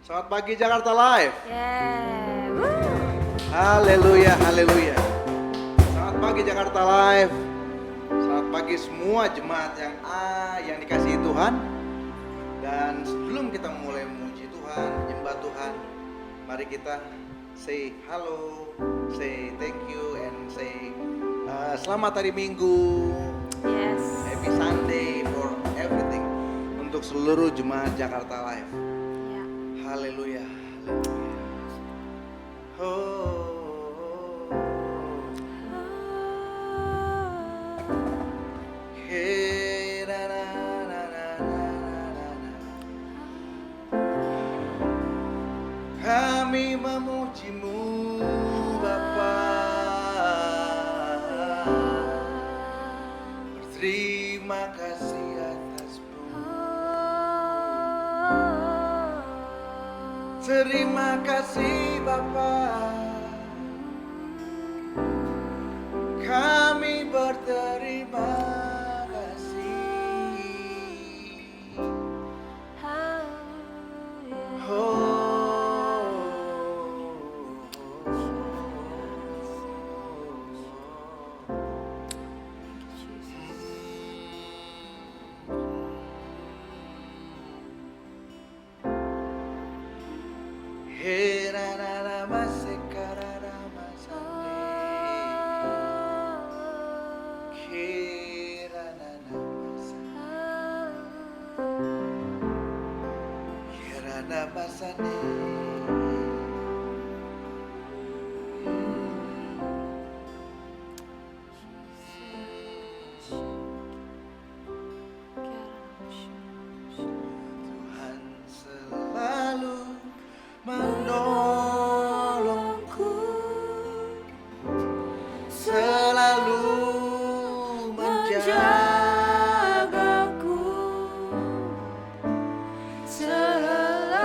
Selamat pagi Jakarta Live. Yeah. Haleluya, haleluya. Selamat pagi Jakarta Live. Selamat pagi semua jemaat yang dikasihi Tuhan. Dan sebelum kita mulai memuji Tuhan, menyembah Tuhan, mari kita say hello, say thank you, and say selamat hari Minggu. Yes. Happy Sunday for everything untuk seluruh jemaat Jakarta Live. Ya. Haleluya, haleluya. Oh. Hey, na, na, na, na, na, na, na. Kami memujimu Bapa, berterima kasih atasmu. Terima kasih Bapa, kami berterima kasih. He na na na masekara na masande. Kira na na masande. Kira na masande. Tuhan selalu menolongku, selalu menjagaku, selain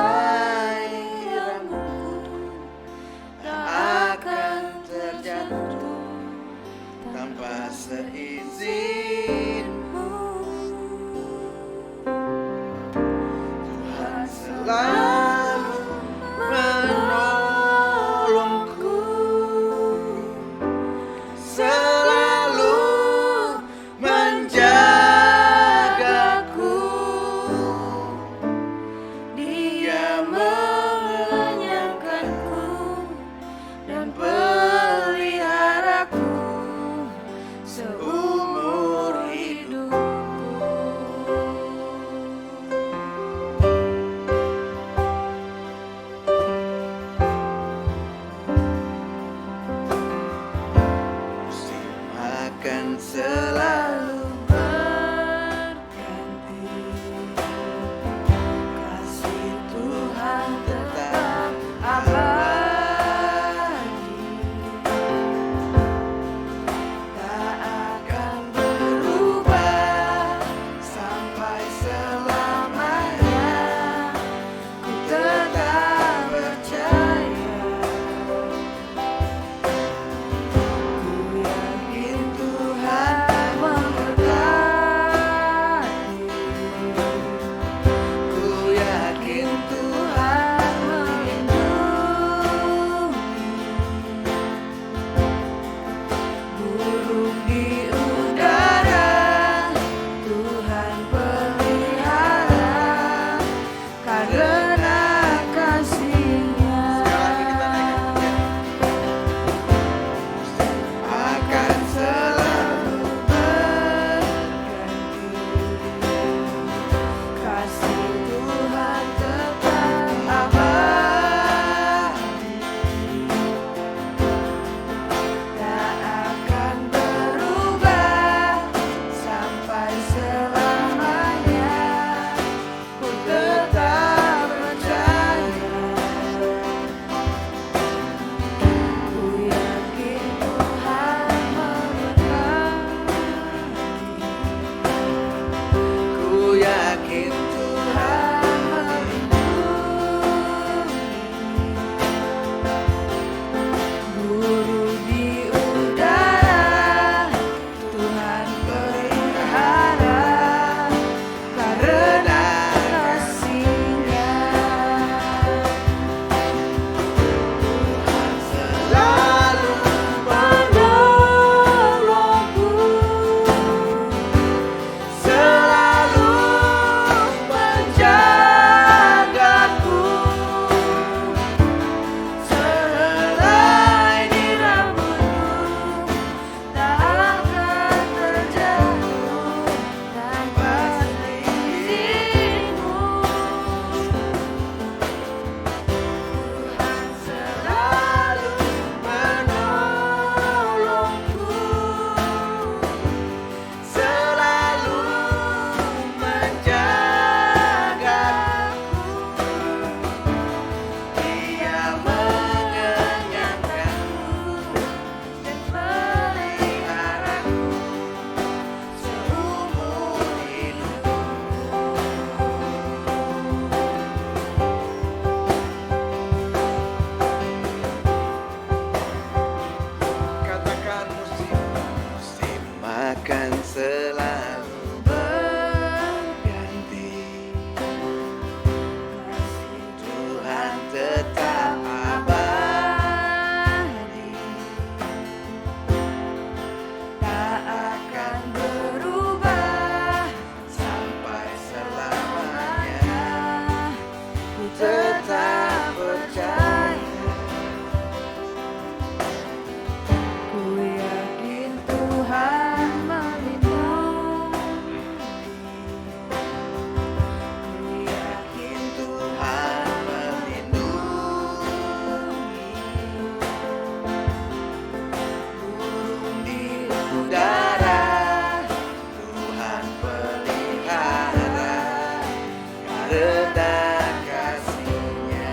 tetap percaya. Ku yakin Tuhan melindungi. Ku yakin Tuhan melindungi. Burung di udara Tuhan pelihara, karena kasih-Nya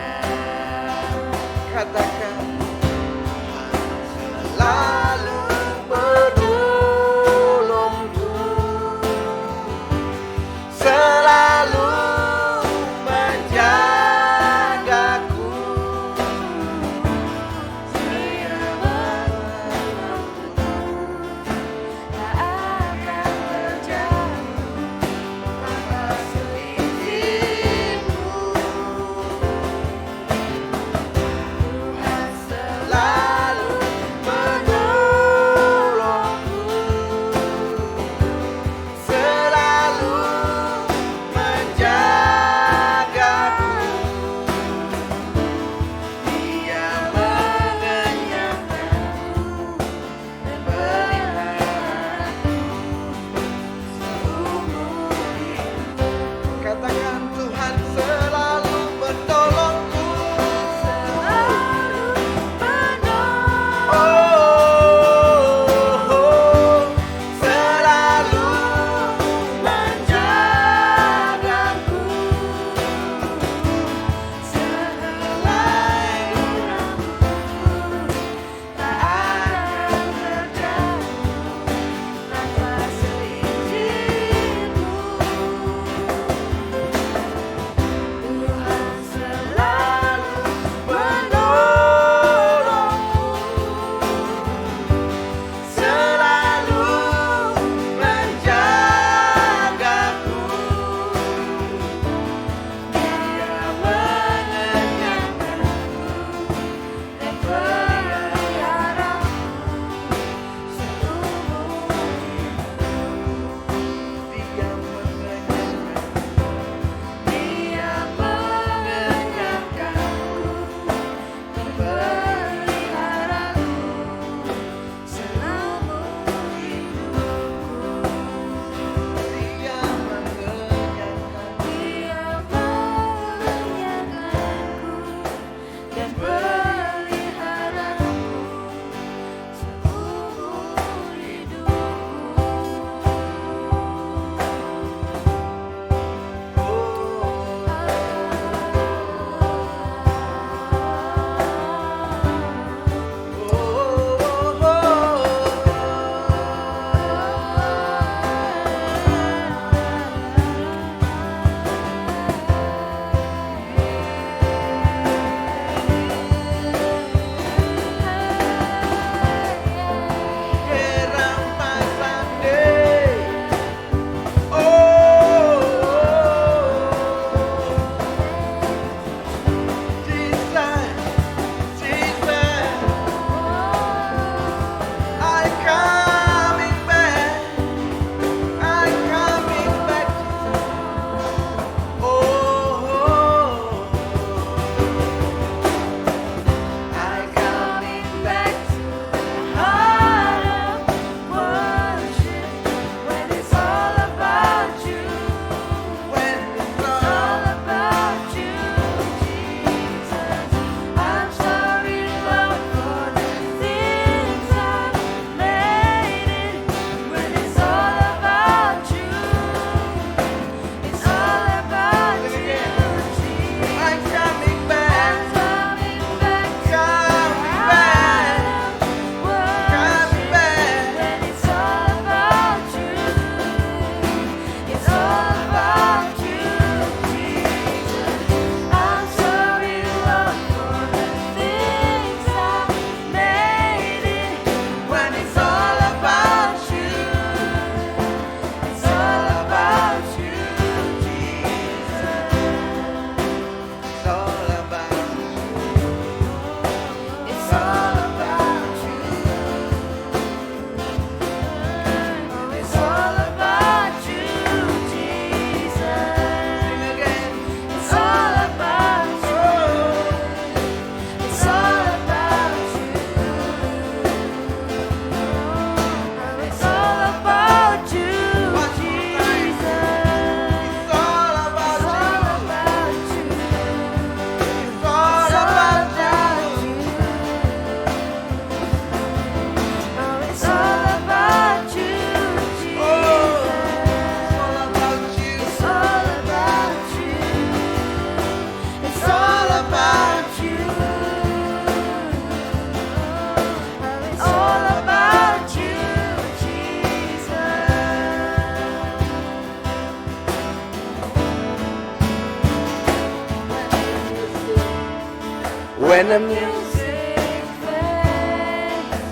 When the music fades,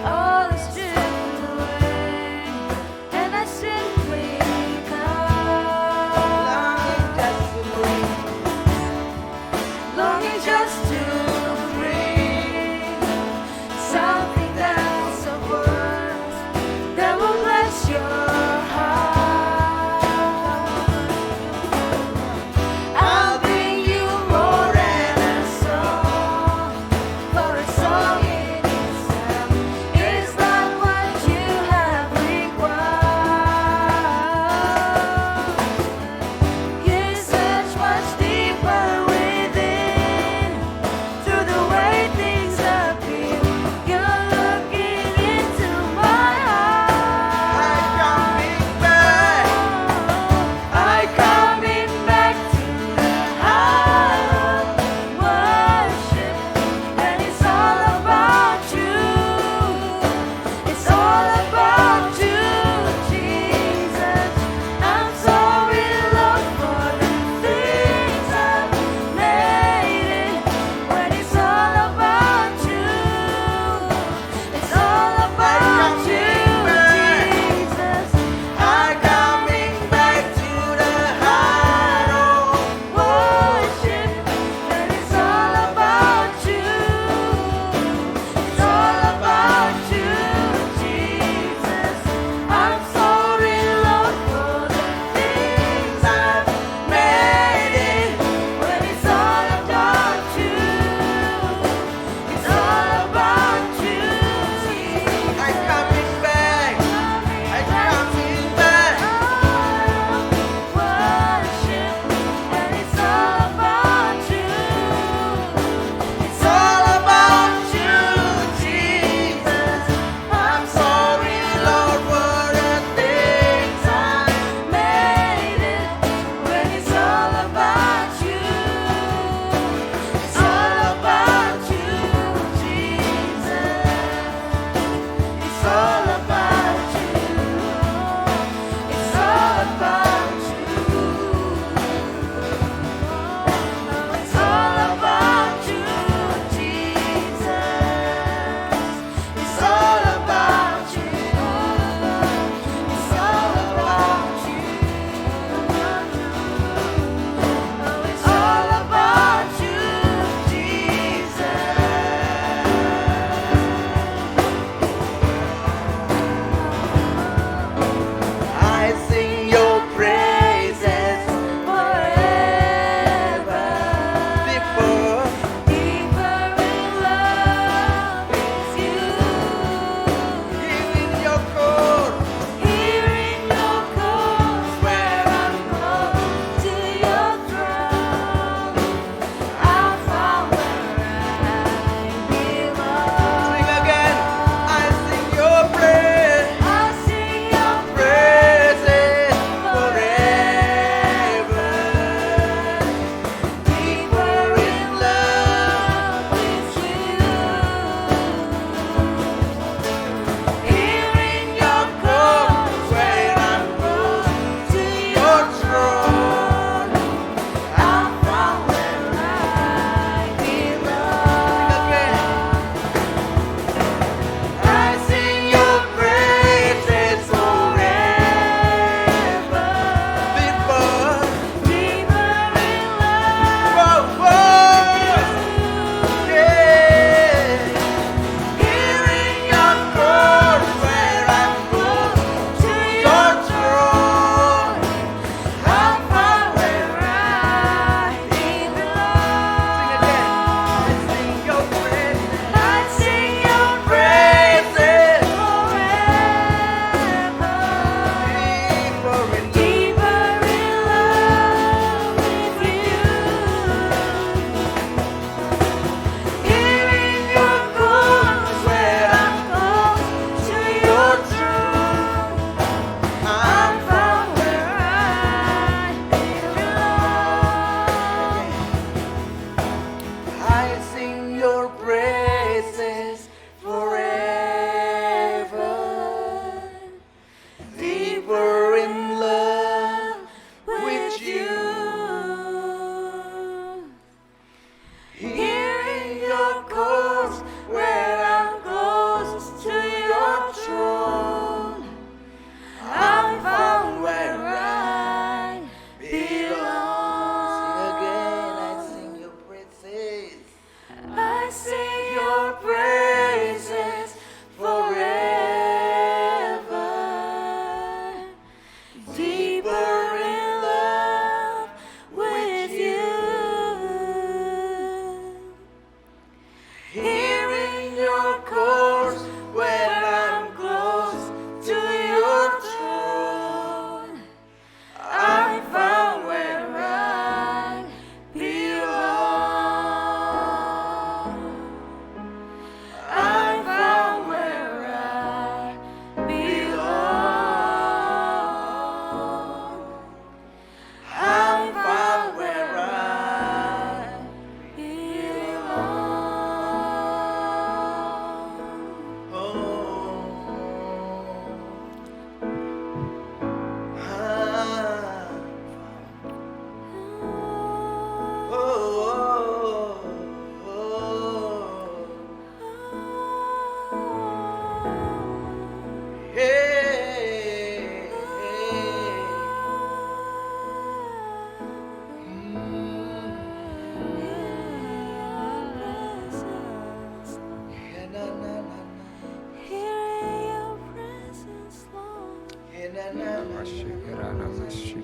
all is stripped away, and I simply longing just to breathe, something that's of words that will bless your heart. I'll bring you more than a song, for a song in itself is not what you have required. You search much deeper within,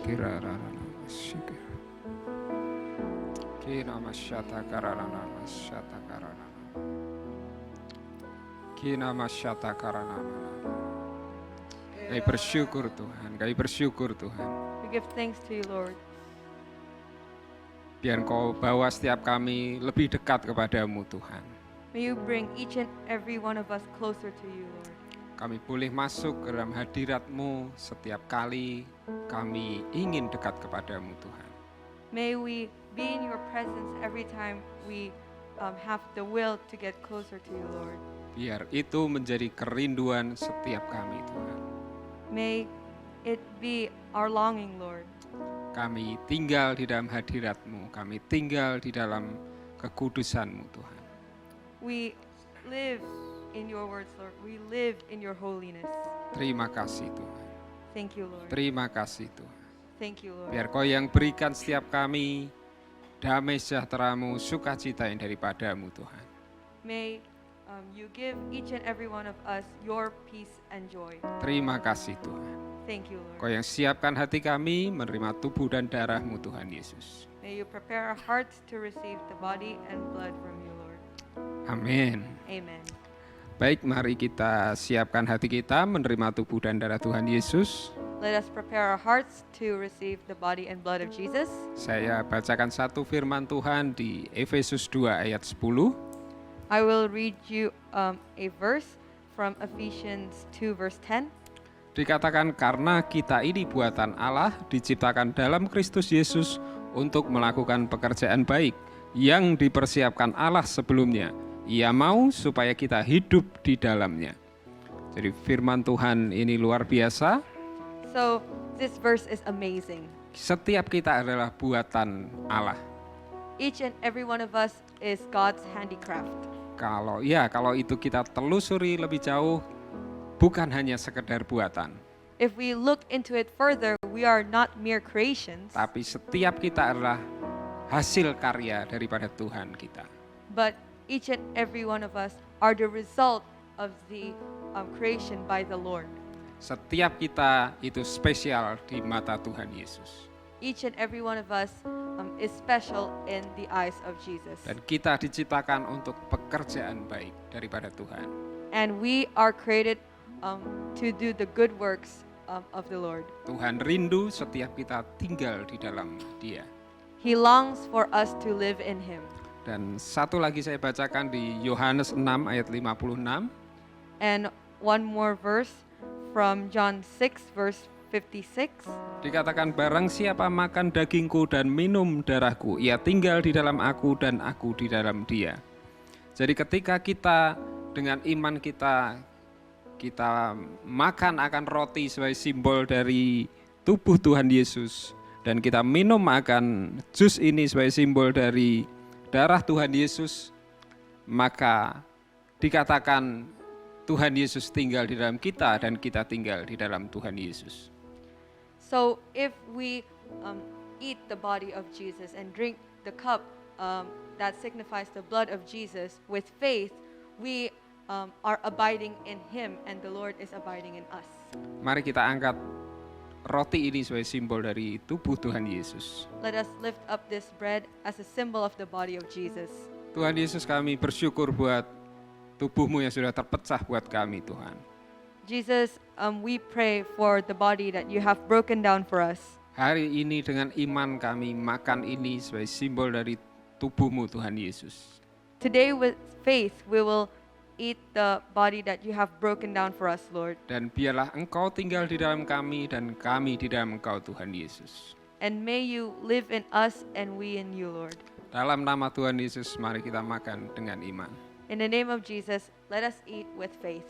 kirararana shikir. Kina masyata kararana masyata kararana. Kina masyata kararana. Kami bersyukur Tuhan, kami bersyukur Tuhan. We give thanks to you, Lord. Biar Engkau bawa setiap kami lebih dekat kepadamu Tuhan. May you bring each and every one of us closer to you, Lord. Kami boleh masuk ke dalam hadirat-Mu setiap kali kami ingin dekat kepadamu Tuhan. May we be in your presence every time we have the will to get closer to you, Lord. Biar itu menjadi kerinduan setiap kami Tuhan. May it be our longing, Lord. Kami tinggal di dalam hadirat-Mu, kami tinggal di dalam kekudusan-Mu Tuhan. We live in your words, Lord. We live in your holiness. Terima kasih Tuhan, Thank you, Lord. terima kasih Tuhan. Thank you, Lord. Biar Kau yang berikan setiap kami damai sejahtera-Mu, sukacita yang daripadamu Tuhan. May you give each and every one of us your peace and joy. Terima kasih Tuhan. Thank you, Lord. Kau yang siapkan hati kami menerima tubuh dan darah-Mu Tuhan Yesus. May you prepare our hearts to receive the body and blood from you, Lord. Amin. Amen. Baik, mari kita siapkan hati kita menerima tubuh dan darah Tuhan Yesus. Let us prepare our hearts to receive the body and blood of Jesus. Saya bacakan satu firman Tuhan di Efesus 2 ayat 10. I will read you a verse from Ephesians 2 verse 10. Dikatakan karena kita ini buatan Allah diciptakan dalam Kristus Yesus untuk melakukan pekerjaan baik yang dipersiapkan Allah sebelumnya. Ia mau supaya kita hidup di dalamnya. Jadi firman Tuhan ini luar biasa. So this verse is amazing. Setiap kita adalah buatan Allah. Each and every one of us is God's handicraft. Kalau itu kita telusuri lebih jauh, bukan hanya sekedar buatan, If we look into it further, we are not mere creations, tapi setiap kita adalah hasil karya daripada Tuhan kita. but each and every one of us are the result of the creation by the Lord. Setiap kita itu spesial di mata Tuhan Yesus. Each and every one of us is special in the eyes of Jesus. Dan kita diciptakan untuk pekerjaan baik daripada Tuhan. And we are created to do the good works of the Lord. Tuhan rindu setiap kita tinggal di dalam Dia. He longs for us to live in Him. Dan satu lagi saya bacakan di Yohanes 6 ayat 56. And one more verse from John 6 verse 56. Dikatakan barang siapa makan dagingku dan minum darahku, ia tinggal di dalam aku dan aku di dalam dia. Jadi ketika kita dengan iman kita makan akan roti sebagai simbol dari tubuh Tuhan Yesus, dan kita minum akan jus ini sebagai simbol dari darah Tuhan Yesus, maka dikatakan Tuhan Yesus tinggal di dalam kita dan kita tinggal di dalam Tuhan Yesus. So if we eat the body of Jesus and drink the cup that signifies the blood of Jesus with faith, we are abiding in Him and the Lord is abiding in us. Mari kita angkat roti ini sebagai simbol dari tubuh Tuhan Yesus. Let us lift up this bread as a symbol of the body of Jesus. Tuhan Yesus, kami bersyukur buat tubuh-Mu yang sudah terpecah buat kami Tuhan. Jesus, we pray for the body that you have broken down for us. Hari ini dengan iman kami makan ini sebagai simbol dari tubuh-Mu Tuhan Yesus. Today with faith we will eat the body that you have broken down for us, Lord. Dan biarlah Engkau tinggal di dalam kami dan kami di dalam Engkau Tuhan Yesus. And may you live in us and we in you, Lord. Dalam nama Tuhan Yesus mari kita makan dengan iman. In the name of Jesus, let us eat with faith.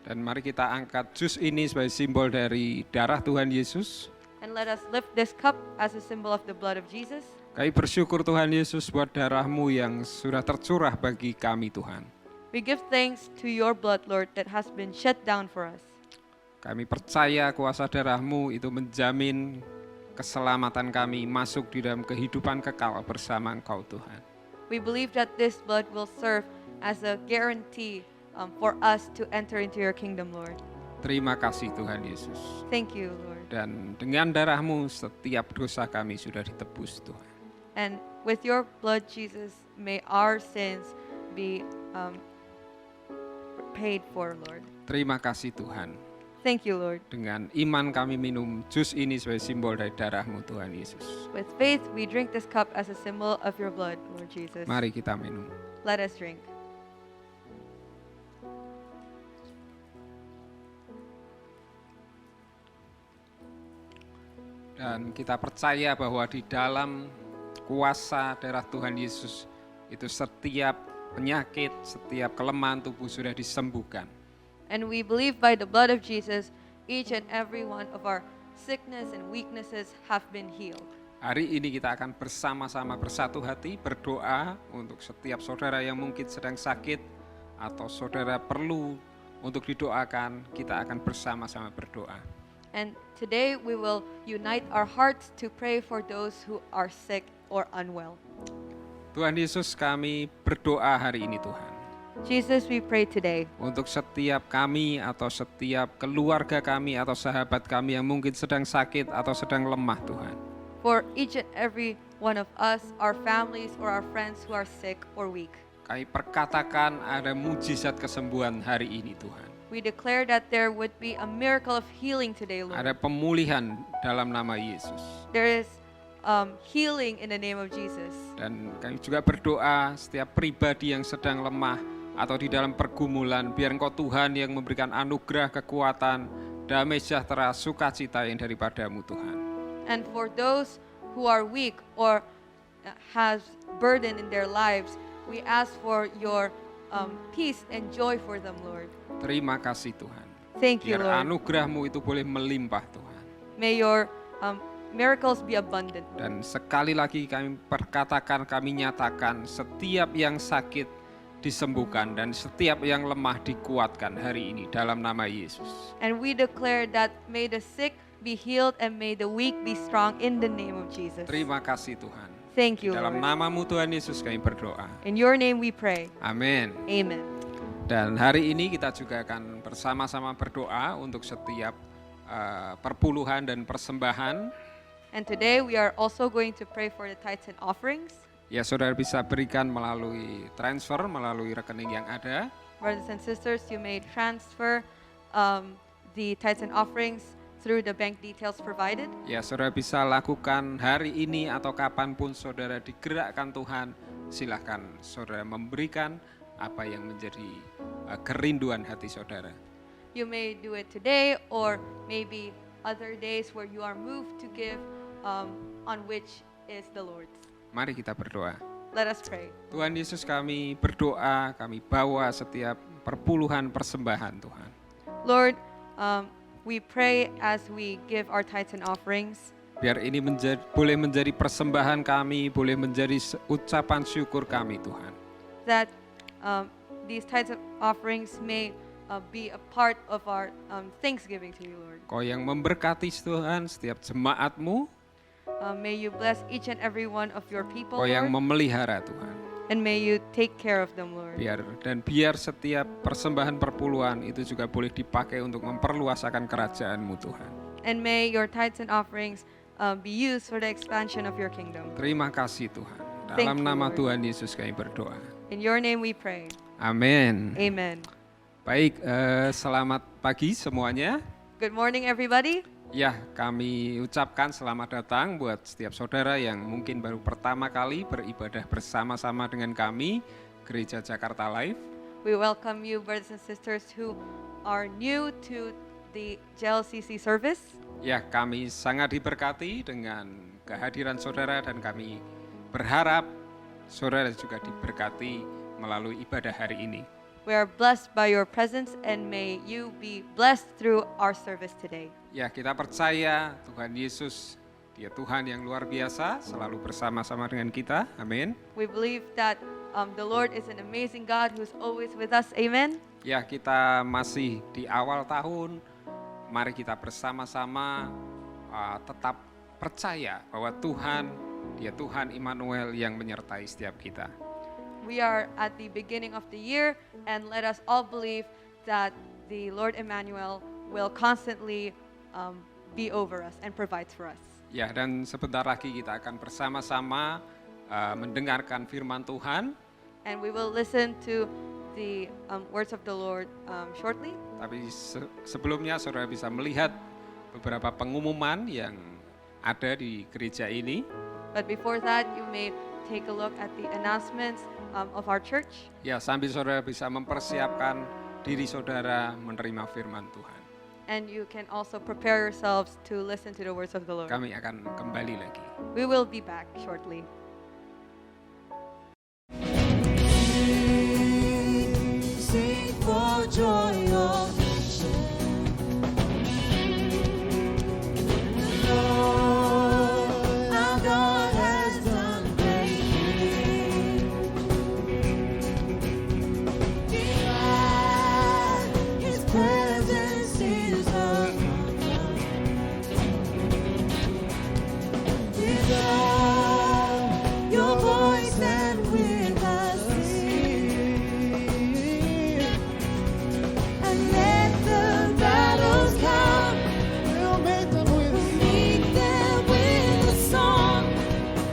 Dan mari kita angkat jus ini sebagai simbol dari darah Tuhan Yesus. And let us lift this cup as a symbol of the blood of Jesus. Kami bersyukur Tuhan Yesus buat darah-Mu yang sudah tercurah bagi kami Tuhan. We give thanks to your blood, Lord, that has been shed down for us. Kami percaya kuasa darah-Mu itu menjamin keselamatan kami masuk di dalam kehidupan kekal bersama Engkau Tuhan. We believe that this blood will serve as a guarantee for us to enter into your kingdom, Lord. Terima kasih Tuhan Yesus. Thank you, Lord. Dan dengan darah-Mu setiap dosa kami sudah ditebus Tuhan. And with your blood, Jesus, may our sins be paid for, Lord. Terima kasih Tuhan. Thank you, Lord. Dengan iman kami minum jus ini sebagai simbol dari darah-Mu Tuhan Yesus. With faith, we drink this cup as a symbol of your blood, Lord Jesus. Mari kita minum. Let us drink. Dan kita percaya bahwa di dalam kuasa darah Tuhan Yesus itu setiap penyakit, setiap kelemahan tubuh sudah disembuhkan. And we believe by the blood of Jesus, each and every one of our sickness and weaknesses have been healed. Hari ini kita akan bersama-sama bersatu hati berdoa untuk setiap saudara yang mungkin sedang sakit atau saudara perlu untuk didoakan, kita akan bersama-sama berdoa. And today we will unite our hearts to pray for those who are sick or unwell. Tuhan Yesus, kami berdoa hari ini Tuhan. Jesus, we pray today Untuk setiap kami atau setiap keluarga kami atau sahabat kami yang mungkin sedang sakit atau sedang lemah Tuhan. for each and every one of us, our families or our friends who are sick or weak. Kami perkatakan ada mujizat kesembuhan hari ini Tuhan. We declare that there would be a miracle of healing today, Ada Lord. pemulihan dalam nama Yesus. There is healing in the name of Jesus. Dan kami juga berdoa setiap pribadi yang sedang lemah atau di dalam pergumulan, biar Engkau Tuhan yang memberikan anugerah, kekuatan, damai sejahtera, sukacita yang daripadamu Tuhan. And for those who are weak or has burden in their lives, we ask for your peace and joy for them, Lord. Terima kasih Tuhan. Thank you, Biar Lord. anugerah-Mu itu boleh melimpah Tuhan. May your miracles be abundant. Dan sekali lagi kami perkatakan, kami nyatakan setiap yang sakit disembuhkan dan setiap yang lemah dikuatkan hari ini dalam nama Yesus. And we declare that may the sick be healed and may the weak be strong in the name of Jesus. Terima kasih Tuhan. Thank you, Dalam Lord. nama-Mu Tuhan Yesus kami berdoa. In your name we pray. Amin. Amen. Dan hari ini kita juga akan bersama-sama berdoa untuk setiap perpuluhan dan persembahan. And today we are also going to pray for the tithes and offerings. Ya, saudara bisa berikan melalui transfer, melalui rekening yang ada. Brothers and sisters, you may transfer the tithes and offerings through the bank details provided. Ya, saudara bisa lakukan hari ini atau kapanpun saudara digerakkan Tuhan. Silahkan saudara memberikan apa yang menjadi kerinduan hati saudara. You may do it today or maybe other days where you are moved to give on which is the Lord's. Mari kita berdoa. Let us pray. Tuhan Yesus, kami berdoa, kami bawa setiap perpuluhan persembahan Tuhan. Lord, we pray as we give our tithes and offerings, Biar ini boleh menjadi persembahan kami, boleh menjadi ucapan syukur kami Tuhan. that these tithes and offerings may be a part of our thanksgiving to you, Lord. Kau yang memberkati Tuhan setiap jemaat-Mu, May you bless each and every one of your people, Kau yang Lord, memelihara Tuhan. and may you take care of them, Lord. Biar setiap persembahan perpuluhan itu juga boleh dipakai untuk memperluasakan kerajaan-Mu Tuhan. And may your tithes and offerings be used for the expansion of your kingdom. Terima kasih Tuhan. Thank Dalam you, nama Lord. Tuhan Yesus kami berdoa. In your name we pray. Amin. Amen. Baik, selamat pagi semuanya. Good morning, everybody. Ya, kami ucapkan selamat datang buat setiap saudara yang mungkin baru pertama kali beribadah bersama-sama dengan kami, Gereja Jakarta Live. We welcome you, brothers and sisters who are new to the JLCC service. Ya, kami sangat diberkati dengan kehadiran saudara dan kami berharap saudara juga diberkati melalui ibadah hari ini. We are blessed by your presence and may you be blessed through our service today. Ya, kita percaya Tuhan Yesus, Dia Tuhan yang luar biasa, selalu bersama-sama dengan kita. Amin. We believe that the Lord is an amazing God who's always with us. Amen. Ya, kita masih di awal tahun. Mari kita bersama-sama tetap percaya bahwa Tuhan, Dia Tuhan Immanuel yang menyertai setiap kita. we are at the beginning of the year, and let us all believe that the Lord Emmanuel will constantly be over us and provides for us. Ya, dan sebentar lagi kita akan bersama-sama mendengarkan firman Tuhan. And we will listen to the words of the Lord shortly. Tapi sebelumnya saudara bisa melihat beberapa pengumuman yang ada di gereja ini. But before that, you may take a look at the announcements of our church. Ya, sambil saudara bisa mempersiapkan diri saudara menerima firman Tuhan. And you can also prepare yourselves to listen to the words of the Lord. Kami akan kembali lagi. We will be back shortly. Sing for joy, all nations. Lord, our God has done great things. Glad His presence is among us. Love your voice and with us sing. And let the battles come. We'll meet them with a song.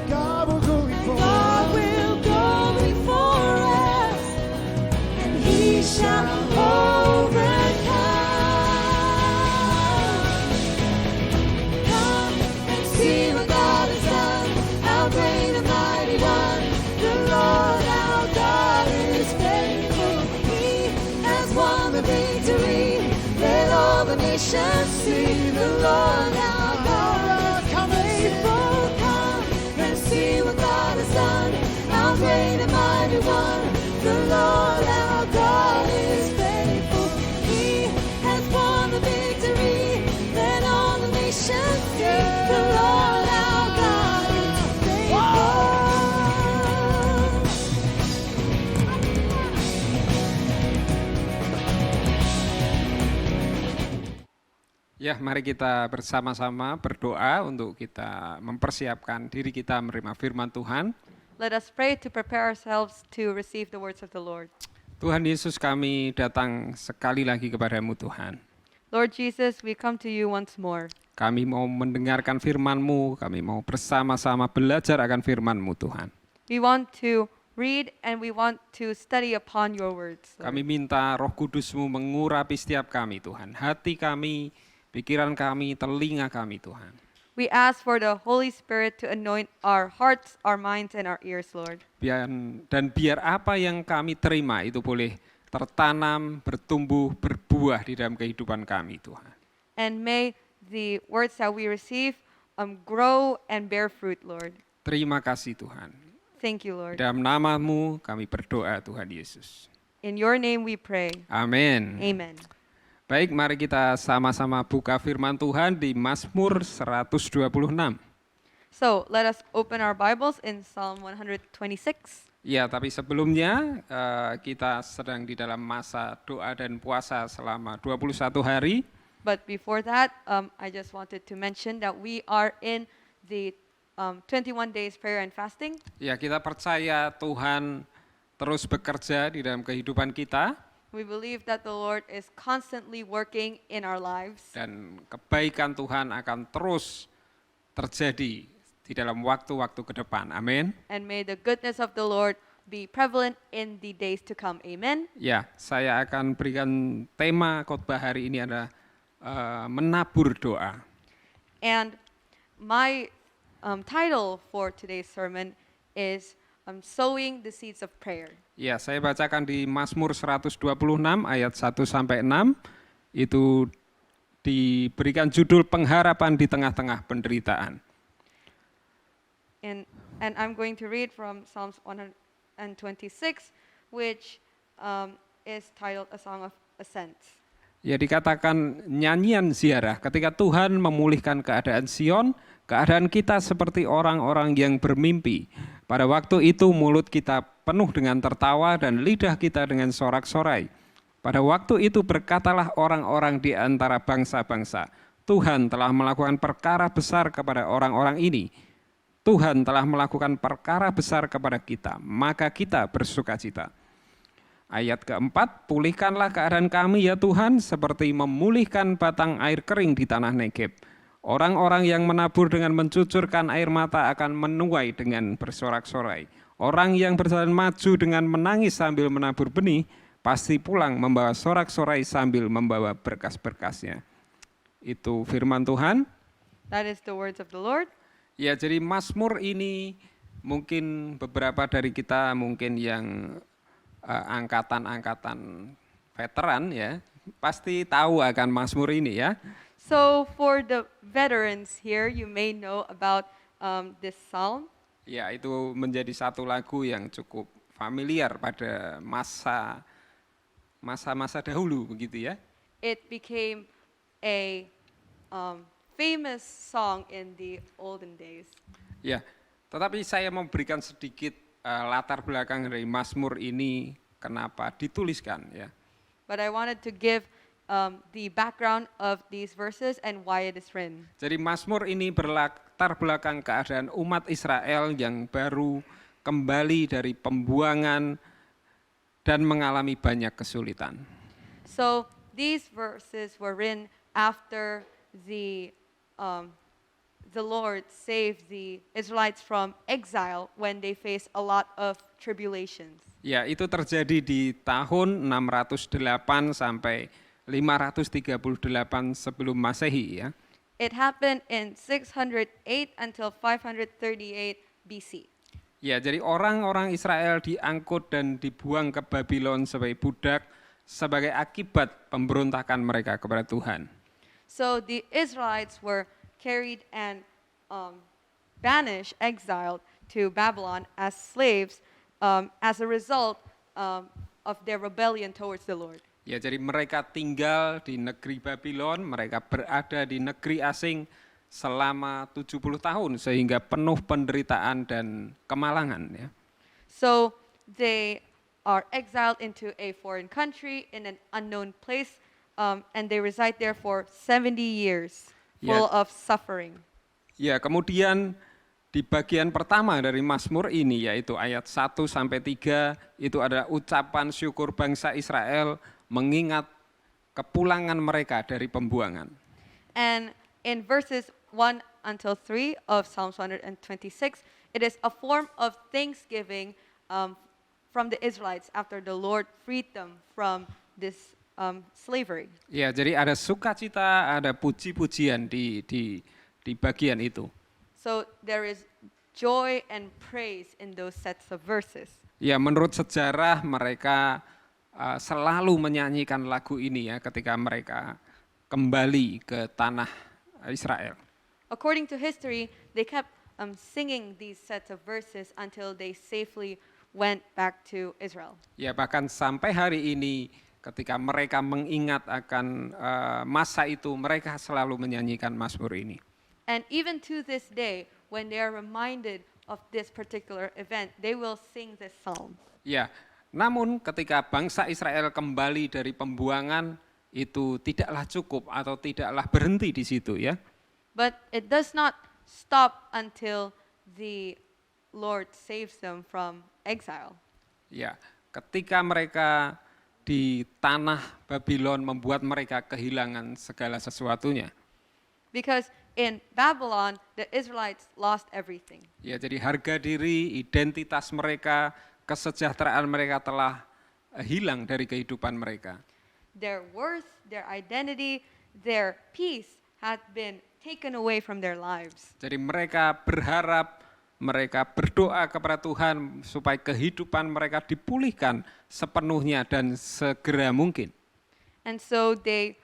God will go before us, and He shall overcome. Come and see what God has done, our great and mighty one. The Lord our God is faithful. He has won the victory. Let all the nations see the Lord our God is faithful. Come and see what God has done, our great and mighty one. The Lord our God is faithful. He has won the victory. Let all the nations see the Lord our God is faithful. Ya, mari kita bersama-sama berdoa untuk kita mempersiapkan diri kita menerima firman Tuhan. Let us pray to prepare ourselves to receive the words of the Lord. Tuhan Yesus, kami datang sekali lagi kepadamu Tuhan. Lord Jesus, we come to you once more. Kami mau mendengarkan firman-Mu, kami mau bersama-sama belajar akan firman-Mu Tuhan. We want to read and we want to study upon your words, Lord. Kami minta Roh Kudus-Mu mengurapi setiap kami Tuhan, hati kami, pikiran kami, telinga kami Tuhan. We ask for the Holy Spirit to anoint our hearts, our minds, and our ears, Lord. Biar apa yang kami terima itu boleh tertanam, bertumbuh, berbuah di dalam kehidupan kami Tuhan. And may the words that we receive grow and bear fruit, Lord. Terima kasih Tuhan. Thank you, Lord. Dalam nama-Mu kami berdoa Tuhan Yesus. In your name we pray. Amin. Amen. Baik, mari kita sama-sama buka firman Tuhan di Mazmur 126. So let us open our Bibles in Psalm 126. Ya, tapi sebelumnya kita sedang di dalam masa doa dan puasa selama 21 hari. But before that, I just wanted to mention that we are in the 21 days prayer and fasting. Ya, kita percaya Tuhan terus bekerja di dalam kehidupan kita. We believe that the Lord is constantly working in our lives. Dan kebaikan Tuhan akan terus terjadi di dalam waktu-waktu ke depan. Amin. And may the goodness of the Lord be prevalent in the days to come. Amen. Ya, saya akan berikan tema khotbah hari ini adalah menabur doa. And my title for today's sermon is sowing the seeds of prayer. Ya, saya bacakan di Mazmur 126 ayat 1 sampai 6. Itu diberikan judul pengharapan di tengah-tengah penderitaan. And I'm going to read from Psalms 126, which is titled A Song of Ascents. Ya, dikatakan nyanyian ziarah ketika Tuhan memulihkan keadaan Sion, keadaan kita seperti orang-orang yang bermimpi. Pada waktu itu mulut kita penuh dengan tertawa dan lidah kita dengan sorak-sorai. Pada waktu itu berkatalah orang-orang di antara bangsa-bangsa, Tuhan telah melakukan perkara besar kepada orang-orang ini. Tuhan telah melakukan perkara besar kepada kita, maka kita bersukacita. Ayat keempat, pulihkanlah keadaan kami ya Tuhan, seperti memulihkan batang air kering di tanah Negeb. Orang-orang yang menabur dengan mencucurkan air mata akan menuai dengan bersorak-sorai. Orang yang berjalan maju dengan menangis sambil menabur benih, pasti pulang membawa sorak-sorai sambil membawa berkas-berkasnya. Itu firman Tuhan. That is the words of the Lord. Ya, jadi Mazmur ini mungkin beberapa dari kita mungkin yang angkatan-angkatan veteran ya, pasti tahu akan Mazmur ini ya. So for the veterans here, you may know about this psalm. Ya, itu menjadi satu lagu yang cukup familiar pada masa-masa dahulu begitu ya. It became a famous song in the olden days. Ya, tetapi saya memberikan sedikit latar belakang dari Mazmur ini kenapa dituliskan ya. But I wanted to give the background of these verses and why it is written. Jadi Mazmur ini berlatar belakang keadaan umat Israel yang baru kembali dari pembuangan dan mengalami banyak kesulitan. So these verses were written after the Lord saved the Israelites from exile when they faced a lot of tribulations. Ya, itu terjadi di tahun 608 sampai 538 sebelum Masehi ya. It happened in 608 until 538 BC. Ya, jadi orang-orang Israel diangkut dan dibuang ke Babylon sebagai budak sebagai akibat pemberontakan mereka kepada Tuhan. So the Israelites were carried and banished, exiled to Babylon as slaves as a result of their rebellion towards the Lord. Ya, jadi mereka tinggal di negeri Babylon, mereka berada di negeri asing selama 70 tahun sehingga penuh penderitaan dan kemalangan ya. So they are exiled into a foreign country in an unknown place, and they reside there for 70 years, full of suffering. Ya, kemudian di bagian pertama dari Mazmur ini yaitu ayat 1 sampai 3 itu adalah ucapan syukur bangsa Israel mengingat kepulangan mereka dari pembuangan. And in verses 1 until 3 of Psalms 126, it is a form of thanksgiving from the Israelites after the Lord freed them from this slavery. Ya, jadi ada sukacita, ada puji-pujian di bagian itu. So there is joy and praise in those sets of verses. Ya, menurut sejarah mereka selalu menyanyikan lagu ini ya ketika mereka kembali ke tanah Israel. According to history, they kept singing these sets of verses until they safely went back to Israel. Ya, bahkan sampai hari ini ketika mereka mengingat akan masa itu, mereka selalu menyanyikan Mazmur ini. And even to this day, when they are reminded of this particular event, they will sing this psalm. Ya, namun ketika bangsa Israel kembali dari pembuangan itu tidaklah cukup atau tidaklah berhenti di situ ya. But it does not stop until the Lord saves them from exile. Ya, ketika mereka di tanah Babylon membuat mereka kehilangan segala sesuatunya. Because in Babylon, the Israelites lost everything. Ya, jadi harga diri, identitas mereka, kesejahteraan mereka telah hilang dari kehidupan mereka. Their worth, their identity, their peace had been taken away from their lives. Jadi mereka berharap, mereka berdoa kepada Tuhan supaya kehidupan mereka dipulihkan sepenuhnya dan segera mungkin. And so they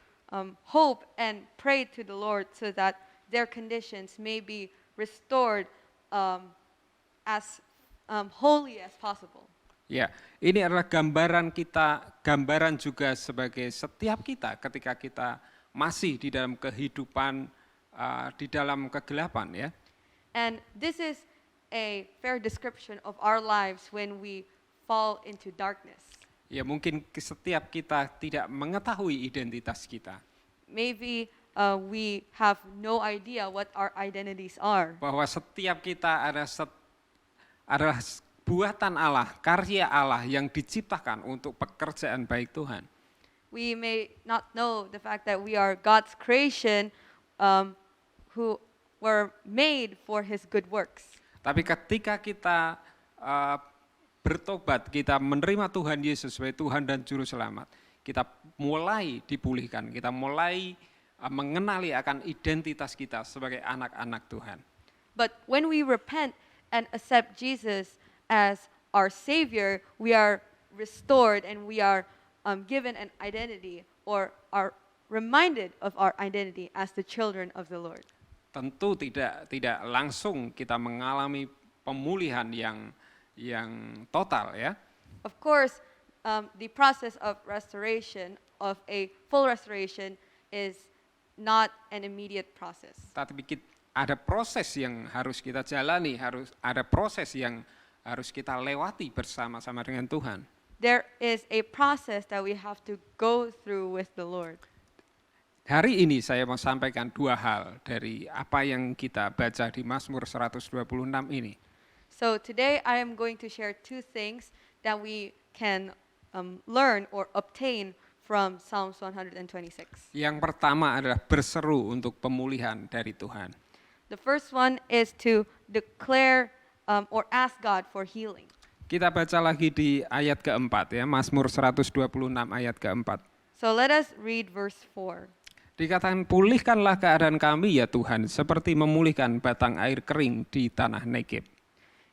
hope and pray to the Lord so that their conditions may be restored as holy as possible. Ya, ini adalah gambaran kita, gambaran juga sebagai setiap kita ketika kita masih di dalam kehidupan, di dalam kegelapan ya. And this is a fair description of our lives when we fall into darkness. Ya, mungkin setiap kita tidak mengetahui identitas kita. Maybe we have no idea what our identities are. Bahwa setiap kita adalah buatan Allah, karya Allah yang diciptakan untuk pekerjaan baik Tuhan. We may not know the fact that we are God's creation, who were made for His good works. Tapi ketika kita bertobat, kita menerima Tuhan Yesus sebagai Tuhan dan Juru Selamat, kita mulai dipulihkan, kita mulai mengenali akan identitas kita sebagai anak-anak Tuhan. But when we repent and accept Jesus as our Savior, we are restored and we are given an identity, or are reminded of our identity as the children of the Lord. Tentu tidak langsung kita mengalami pemulihan yang total ya. Of course, the process of restoration, of a full restoration, is not an immediate process. Tapi ada proses yang harus kita jalani, ada proses yang harus kita lewati bersama-sama dengan Tuhan. There is a process that we have to go through with the Lord. Hari ini saya mau sampaikan dua hal dari apa yang kita baca di Mazmur 126 ini. So today I am going to share two things that we can learn or obtain from Psalms 126. Yang pertama adalah berseru untuk pemulihan dari Tuhan. The first one is to declare or ask God for healing. Kita baca lagi di ayat keempat ya, Mazmur 126 ayat keempat. So let us read verse 4. Dikatakan, pulihkanlah keadaan kami ya Tuhan, seperti memulihkan batang air kering di tanah Negeb.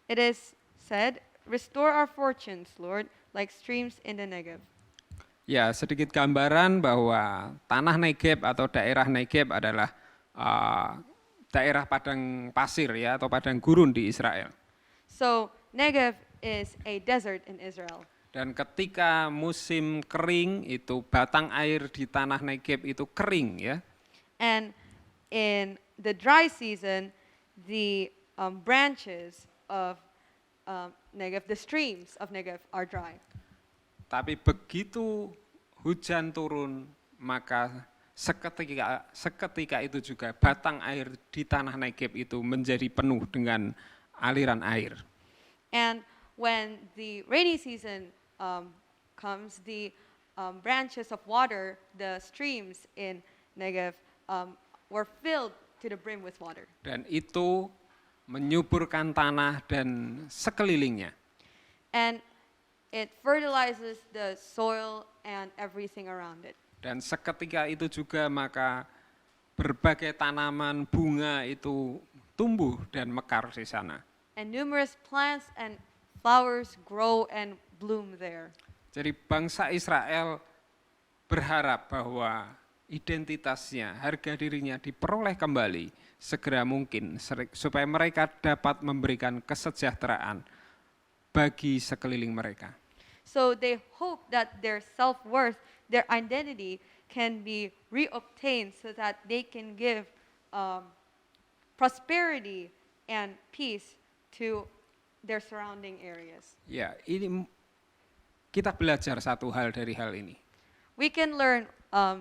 It is said, restore our fortunes, Lord, like streams in the Negev. Ya, sedikit gambaran bahwa tanah Negeb atau daerah Negeb adalah daerah padang pasir ya, atau padang gurun di Israel. So Negev is a desert in Israel. Dan ketika musim kering itu batang air di tanah Negeb itu kering ya. And in the dry season, the branches of Negev, the streams of Negev are dry. Tapi begitu hujan turun, maka seketika itu juga batang air di tanah Negeb itu menjadi penuh dengan aliran air. And when the rainy season comes, the branches of water, the streams in Negev, were filled to the brim with water. Dan itu menyuburkan tanah dan sekelilingnya. And it fertilizes the soil and everything around it. Dan seketika itu juga maka berbagai tanaman bunga itu tumbuh dan mekar di sana. And numerous plants and flowers grow and bloom there. Jadi bangsa Israel berharap bahwa identitasnya, harga dirinya diperoleh kembali segera mungkin supaya mereka dapat memberikan kesejahteraan bagi sekeliling mereka. So they hope that their self-worth, their identity can be reobtained so that they can give prosperity and peace to their surrounding areas. Ya, ini kita belajar satu hal dari hal ini. We can learn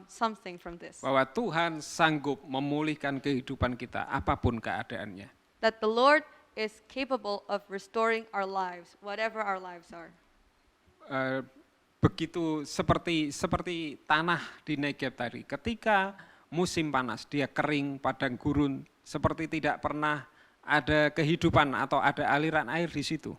something from this. Bahwa Tuhan sanggup memulihkan kehidupan kita apapun keadaannya. That the Lord is capable of restoring our lives, whatever our lives are. Begitu seperti tanah di Negeb tadi. Ketika musim panas, dia kering, padang gurun, seperti tidak pernah ada kehidupan atau ada aliran air di situ.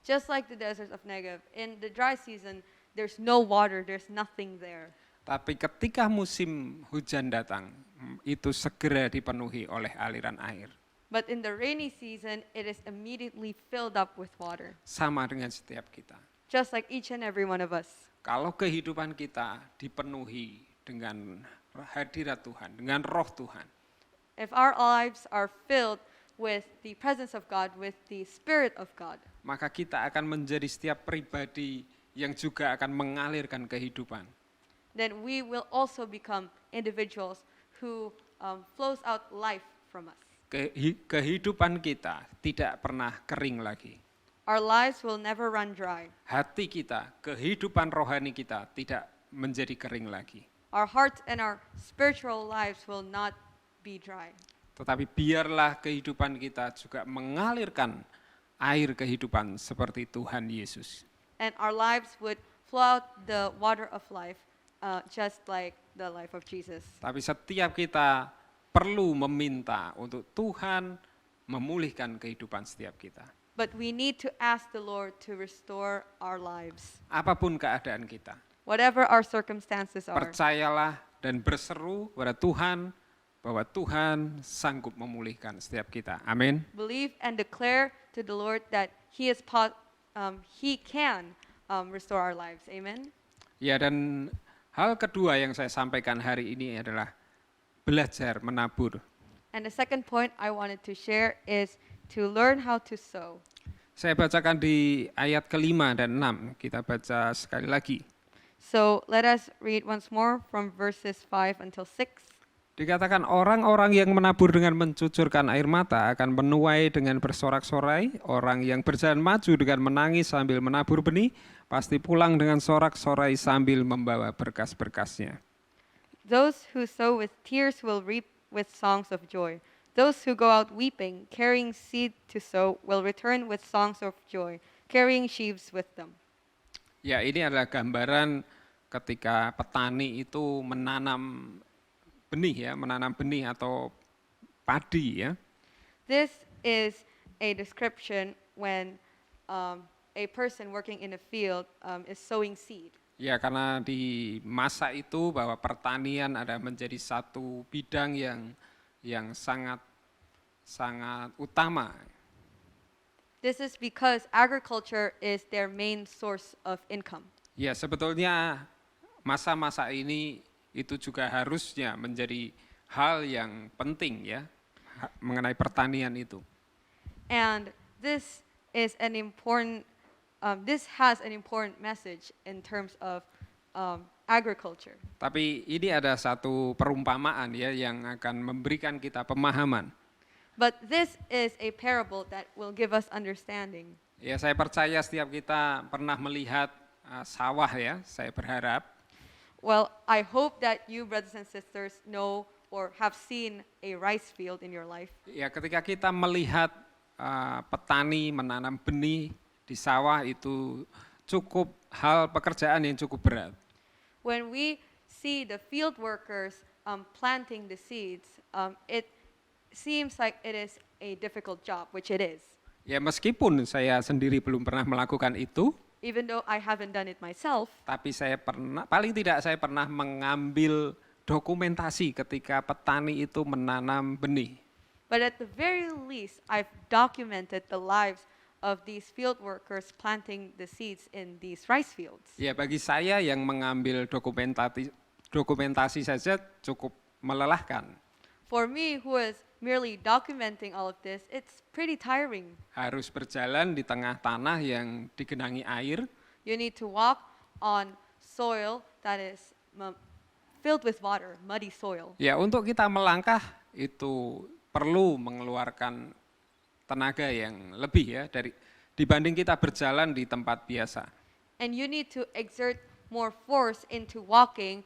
Just like the deserts of Negev, in the dry season, there's no water, there's nothing there. Tapi ketika musim hujan datang, itu segera dipenuhi oleh aliran air. But in the rainy season, it is immediately filled up with water. Sama dengan setiap kita. Just like each and every one of us. Kalau kehidupan kita dipenuhi dengan hadirat Tuhan, dengan roh Tuhan, If our lives are filled with the presence of God, with the Spirit of God, maka kita akan menjadi setiap pribadi yang juga akan mengalirkan kehidupan. then we will also become individuals who flows out life from us. Kehidupan kita tidak pernah kering lagi. Our lives will never run dry. Hati kita, kehidupan rohani kita tidak menjadi kering lagi. our hearts and our spiritual lives will not be dry. Tetapi biarlah kehidupan kita juga mengalirkan air kehidupan seperti Tuhan Yesus. And our lives would flow out the water of life, just like the life of Jesus. Tapi setiap kita perlu meminta untuk Tuhan memulihkan kehidupan setiap kita. But we need to ask the Lord to restore our lives. Apapun keadaan kita, Whatever our circumstances are, percayalah dan berseru kepada Tuhan bahwa Tuhan sanggup memulihkan setiap kita. Amin. believe and declare to the Lord that He can restore our lives. Amen. Ya, dan hal kedua yang saya sampaikan hari ini adalah belajar menabur. And the second point I wanted to share is to learn how to sow. Saya bacakan di ayat ke-5 dan 6. Kita baca sekali lagi. So let us read once more from verses 5 until 6. Dikatakan orang-orang yang menabur dengan mencucurkan air mata akan menuai dengan bersorak-sorai. Orang yang berjalan maju dengan menangis sambil menabur benih, pasti pulang dengan sorak-sorai sambil membawa berkas-berkasnya. Those who sow with tears will reap with songs of joy. Those who go out weeping, carrying seed to sow, will return with songs of joy, carrying sheaves with them. Ya, ini adalah gambaran ketika petani itu menanam benih atau padi ya. This is a description when a person working in a field is sowing seed. Ya, karena di masa itu bahwa pertanian ada menjadi satu bidang yang sangat utama. This is because agriculture is their main source of income. Ya, sebetulnya masa-masa ini itu juga harusnya menjadi hal yang penting ya mengenai pertanian itu. And this is an important, this has an important message in terms of agriculture. Tapi ini ada satu perumpamaan ya yang akan memberikan kita pemahaman. But this is a parable that will give us understanding. Ya, saya percaya setiap kita pernah melihat sawah ya, saya berharap. Well, I hope that you, brothers and sisters, know or have seen a rice field in your life. Ya, ketika kita melihat petani menanam benih di sawah itu cukup pekerjaan yang cukup berat. When we see the field workers planting the seeds, it seems like it is a difficult job, which it is. Ya, meskipun saya sendiri belum pernah melakukan itu, Even though I haven't done it myself, tapi paling tidak saya pernah mengambil dokumentasi ketika petani itu menanam benih. but at the very least, I've documented the lives of these field workers planting the seeds in these rice fields. Ya, bagi saya yang mengambil dokumentasi saja cukup melelahkan. For me, who is merely documenting all of this, it's pretty tiring. Harus berjalan di tengah tanah yang digenangi air. You need to walk on soil that is filled with water, muddy soil. Ya, untuk kita melangkah itu perlu mengeluarkan tenaga yang lebih ya dibanding kita berjalan di tempat biasa. And you need to exert more force into walking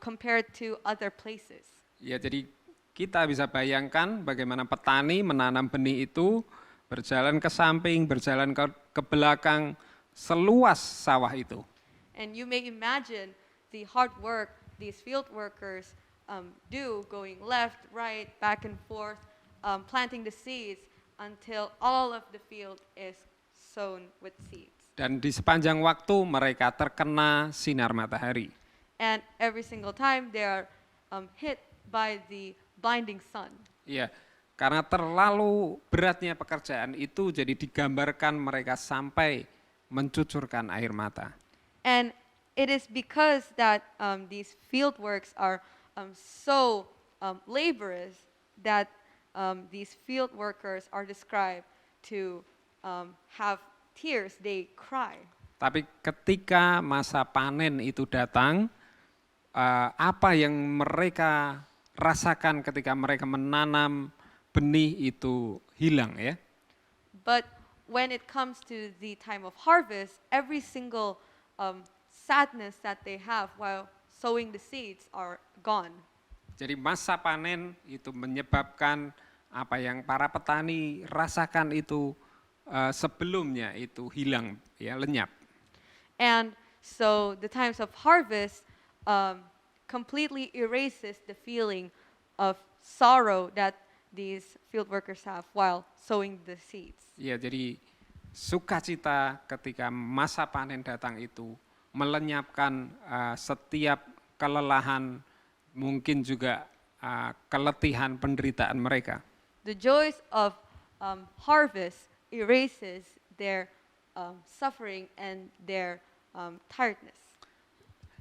compared to other places. Ya, jadi kita bisa bayangkan bagaimana petani menanam benih itu berjalan ke samping, berjalan ke belakang seluas sawah itu. And you may imagine the hard work these field workers do going left, right, back and forth, planting the seeds until all of the field is sown with seeds. Dan di sepanjang waktu mereka terkena sinar matahari. And every single time they are hit by the blinding sun. Iya, karena terlalu beratnya pekerjaan itu jadi digambarkan mereka sampai mencucurkan air mata. And it is because that these field works are so laborious that these field workers are described to have tears, they cry. Tapi ketika masa panen itu datang, apa yang mereka rasakan ketika mereka menanam benih itu hilang ya. But when it comes to the time of harvest, every single sadness that they have while sowing the seeds are gone. Jadi masa panen itu menyebabkan apa yang para petani rasakan itu sebelumnya itu hilang, ya, lenyap. And so the times of harvest completely erases the feeling of sorrow that these field workers have while sowing the seeds. Ya, jadi sukacita ketika masa panen datang itu melenyapkan setiap kelelahan, mungkin juga keletihan penderitaan mereka. The joys of harvest erases their suffering and their tiredness.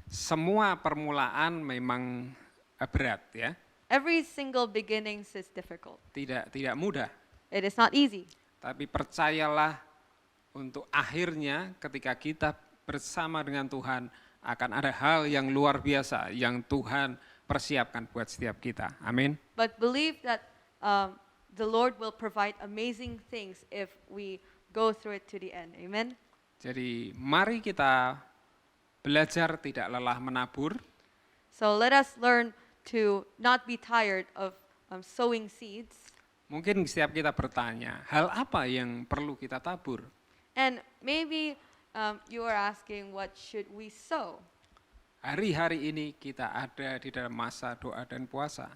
Semua permulaan memang berat, ya, Every single beginning is difficult. tidak mudah. It is not easy. Tapi percayalah, untuk akhirnya ketika kita bersama dengan Tuhan akan ada hal yang luar biasa yang Tuhan persiapkan buat setiap kita. Amin. But believe that the Lord will provide amazing things if we go through it to the end. Amen. Jadi mari kita belajar tidak lelah menabur. So let us learn to not be tired of sowing seeds. Mungkin setiap kita bertanya, hal apa yang perlu kita tabur? And maybe you are asking, what should we sow? Hari-hari ini kita ada di dalam masa doa dan puasa.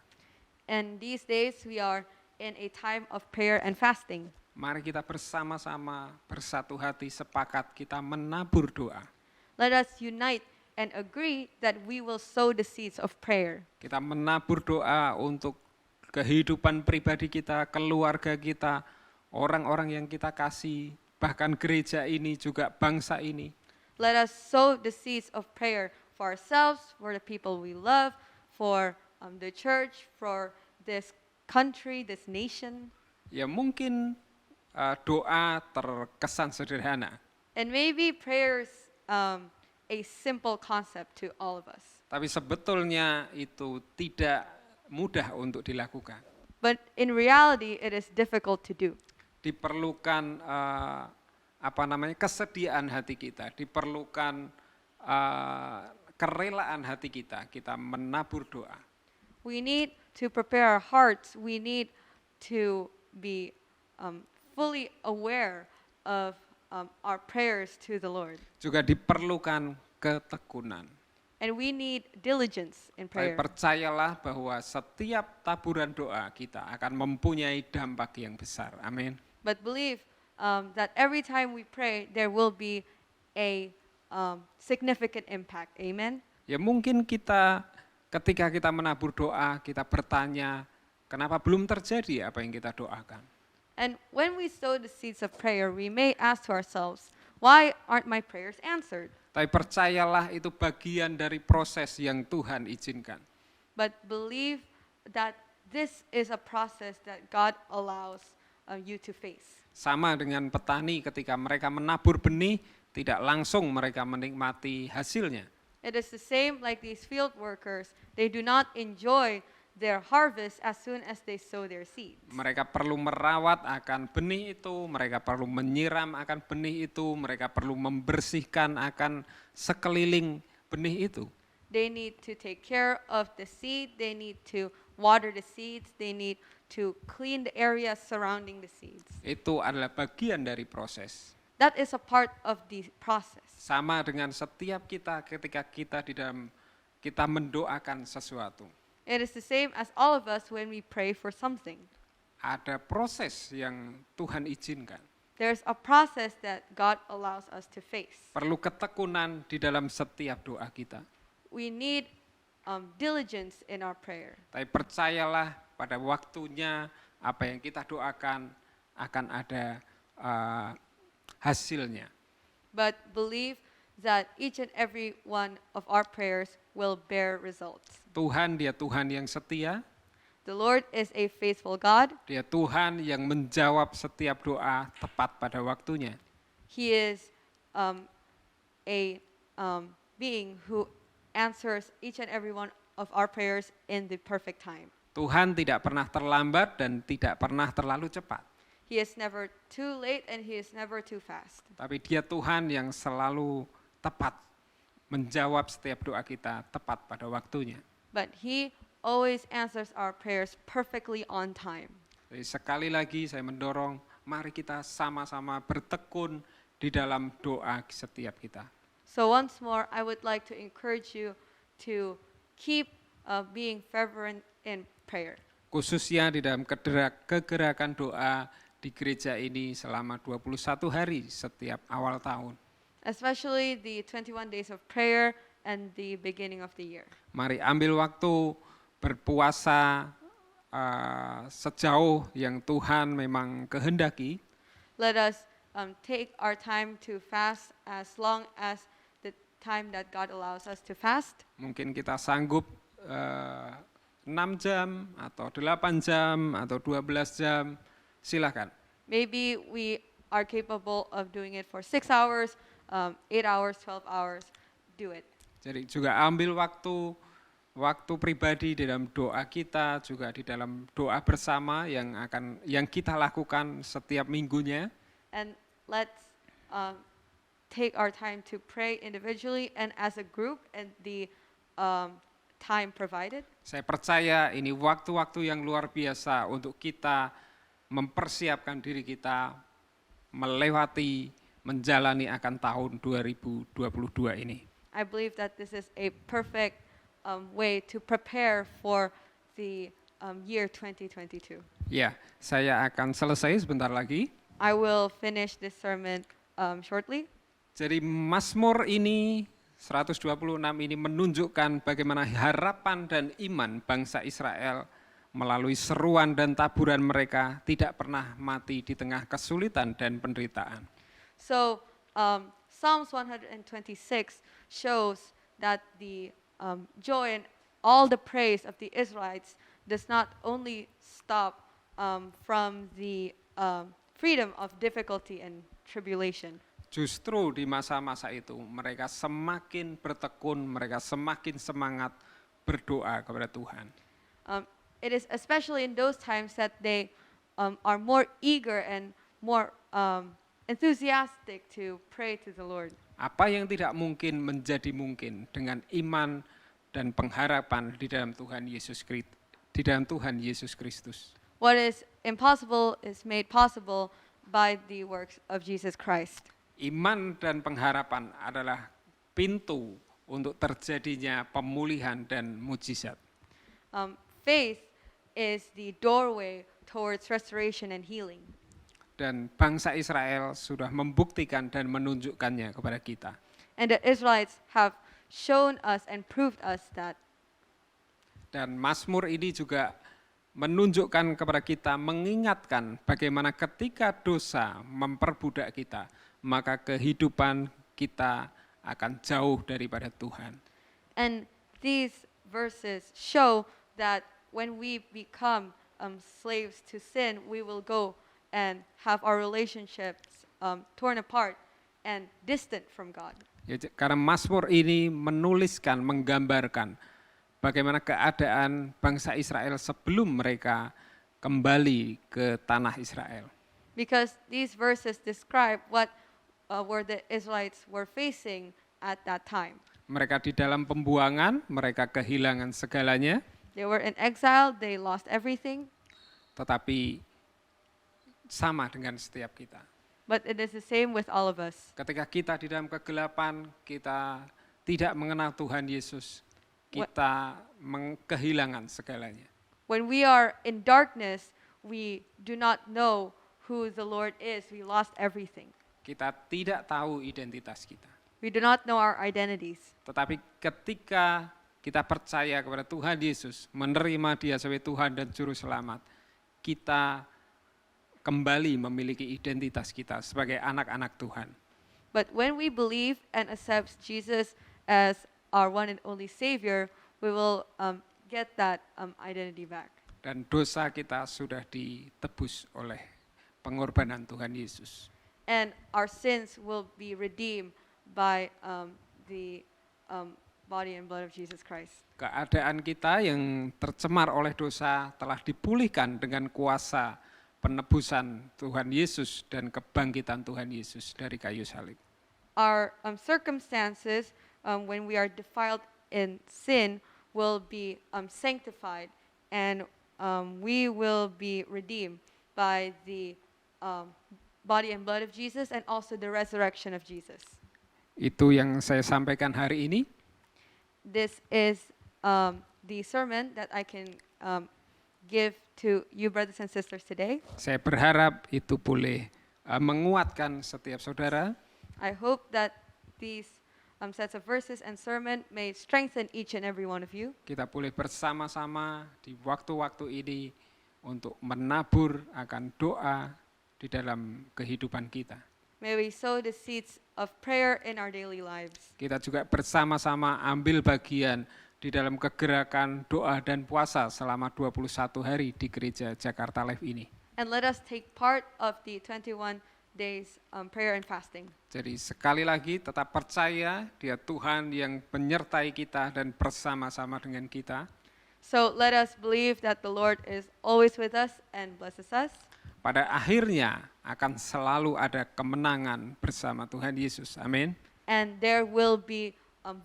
And these days we are in a time of prayer and fasting. Mari kita bersama-sama bersatu hati sepakat kita menabur doa. Let us unite and agree that we will sow the seeds of prayer. Kita menabur doa untuk kehidupan pribadi kita, keluarga kita, orang-orang yang kita kasih, bahkan gereja ini juga bangsa ini. Let us sow the seeds of prayer for ourselves, for the people we love, for the church, for this country, this nation. Ya mungkin doa terkesan sederhana, And maybe prayers a simple concept to all of us. tapi sebetulnya itu tidak mudah untuk dilakukan. But in reality, it is difficult to do. Diperlukan kesediaan hati kita, diperlukan kerelaan hati kita menabur doa. We need to prepare our hearts. We need to be fully aware of our prayers to the Lord. Juga diperlukan ketekunan. And we need diligence in Tapi prayer. percayalah bahwa setiap taburan doa kita akan mempunyai dampak yang besar. Amin. But believe that every time we pray, there will be a significant impact. Amen. Ya mungkin ketika kita menabur doa, kita bertanya, kenapa belum terjadi apa yang kita doakan? And when we sow the seeds of prayer, we may ask to ourselves, why aren't my prayers answered? Tapi percayalah itu bagian dari proses yang Tuhan izinkan. But believe that this is a process that God allows you to face. Sama dengan petani ketika mereka menabur benih, tidak langsung mereka menikmati hasilnya. It is the same like these field workers. They do not enjoy their harvest as soon as they sow their seeds. Mereka perlu merawat akan benih itu, mereka perlu menyiram akan benih itu, mereka perlu membersihkan akan sekeliling benih itu. They need to take care of the seed. They need to water the seeds. They need to clean the area surrounding the seeds. Itu adalah bagian dari proses. That is a part of the process. Sama dengan setiap kita ketika kita mendoakan sesuatu. It is the same as all of us when we pray for something. Ada proses yang Tuhan izinkan. There's a process that God allows us to face. Perlu ketekunan di dalam setiap doa kita. We need diligence in our prayer. Tapi percayalah pada waktunya apa yang kita doakan akan ada hasilnya. But believe that each and every one of our prayers will bear results. Tuhan, Dia Tuhan yang setia, The Lord is a faithful God. Dia Tuhan yang menjawab setiap doa tepat pada waktunya. He is a being who answers each and every one of our prayers in the perfect time. Tuhan tidak pernah terlambat dan tidak pernah terlalu cepat. He is never too late and He is never too fast. Tapi Dia Tuhan yang selalu tepat menjawab setiap doa kita tepat pada waktunya. but He always answers our prayers perfectly on time. Jadi sekali lagi saya mendorong, mari kita sama-sama bertekun di dalam doa setiap kita. So once more, I would like to encourage you to keep being fervent in prayer, Khususnya di dalam kegerakan doa di gereja ini selama 21 hari setiap awal tahun. especially the 21 days of prayer and the beginning of the year. Mari ambil waktu berpuasa sejauh yang Tuhan memang kehendaki. Let us take our time to fast as long as the time that God allows us to fast. Mungkin kita sanggup 6 jam atau 8 jam atau 12 jam, silakan. Maybe we are capable of doing it for 6 hours, 8 hours, 12 hours. Do it. Jadi juga ambil waktu pribadi di dalam doa kita, juga di dalam doa bersama yang kita lakukan setiap minggunya. And let's take our time to pray individually and as a group and the time provided. Saya percaya ini waktu-waktu yang luar biasa untuk kita mempersiapkan diri kita melewati, menjalani akan tahun 2022 ini. I believe that this is a perfect way to prepare for the year 2022. Ya, saya akan selesai sebentar lagi. I will finish this sermon shortly. Jadi Mazmur ini 126 ini menunjukkan bagaimana harapan dan iman bangsa Israel melalui seruan dan taburan mereka tidak pernah mati di tengah kesulitan dan penderitaan. So Psalms 126 shows that the joy and all the praise of the Israelites does not only stop from the freedom of difficulty and tribulation. Justru di masa-masa itu mereka semakin bertekun, mereka semakin semangat berdoa kepada Tuhan. It is especially in those times that they are more eager and more enthusiastic to pray to the Lord. Apa yang tidak mungkin menjadi mungkin dengan iman dan pengharapan di dalam Tuhan Yesus Kristus. What is impossible is made possible by the works of Jesus Christ. Iman dan pengharapan adalah pintu untuk terjadinya pemulihan dan mujizat. Faith is the doorway towards restoration and healing. Dan bangsa Israel sudah membuktikan dan menunjukkannya kepada kita. And the Israelites have shown us and proved us that. Dan Mazmur ini juga menunjukkan kepada kita, mengingatkan bagaimana ketika dosa memperbudak kita, maka kehidupan kita akan jauh daripada Tuhan. And these verses show that when we become slaves to sin, we will go and have our relationships torn apart and distant from God. Ya, karena Mazmur ini menuliskan, menggambarkan bagaimana keadaan bangsa Israel sebelum mereka kembali ke tanah Israel. Because these verses describe what where the Israelites were facing at that time. Mereka di dalam pembuangan, mereka kehilangan segalanya, They were in exile, they lost everything, tetapi sama dengan setiap kita. but it is the same with all of us. Ketika kita di dalam kegelapan, kita tidak mengenal Tuhan Yesus, kita kehilangan segalanya. When we are in darkness, we do not know who the Lord is. We lost everything. Kita tidak tahu identitas kita. We do not know our identities. Tetapi ketika kita percaya kepada Tuhan Yesus, menerima Dia sebagai Tuhan dan Juru Selamat, kita kembali memiliki identitas kita sebagai anak-anak Tuhan. But when we believe and accept Jesus as our one and only Savior, we will get that identity back. Dan dosa kita sudah ditebus oleh pengorbanan Tuhan Yesus. And our sins will be redeemed by the body and blood of Jesus Christ. Keadaan kita yang tercemar oleh dosa telah dipulihkan dengan kuasa penebusan Tuhan Yesus dan kebangkitan Tuhan Yesus dari kayu salib. Our circumstances when we are defiled in sin, will be sanctified, and we will be redeemed by the body and blood of Jesus and also the resurrection of Jesus. Itu yang saya sampaikan hari ini. This is the sermon that I can give to you, brothers and sisters, today. Saya berharap itu boleh menguatkan setiap saudara. I hope that these sets of verses and sermon may strengthen each and every one of you. Kita boleh bersama-sama di waktu-waktu ini untuk menabur akan doa di dalam kehidupan kita. May we sow the seeds of prayer in our daily lives. Kita juga bersama-sama ambil bagian di dalam kegerakan doa dan puasa selama 21 hari di gereja Jakarta Live ini. And let us take part of the 21 days prayer and fasting. Jadi sekali lagi tetap percaya dia Tuhan yang menyertai kita dan bersama-sama dengan kita. So let us believe that the Lord is always with us and blesses us. Pada akhirnya akan selalu ada kemenangan bersama Tuhan Yesus. Amin. And there will be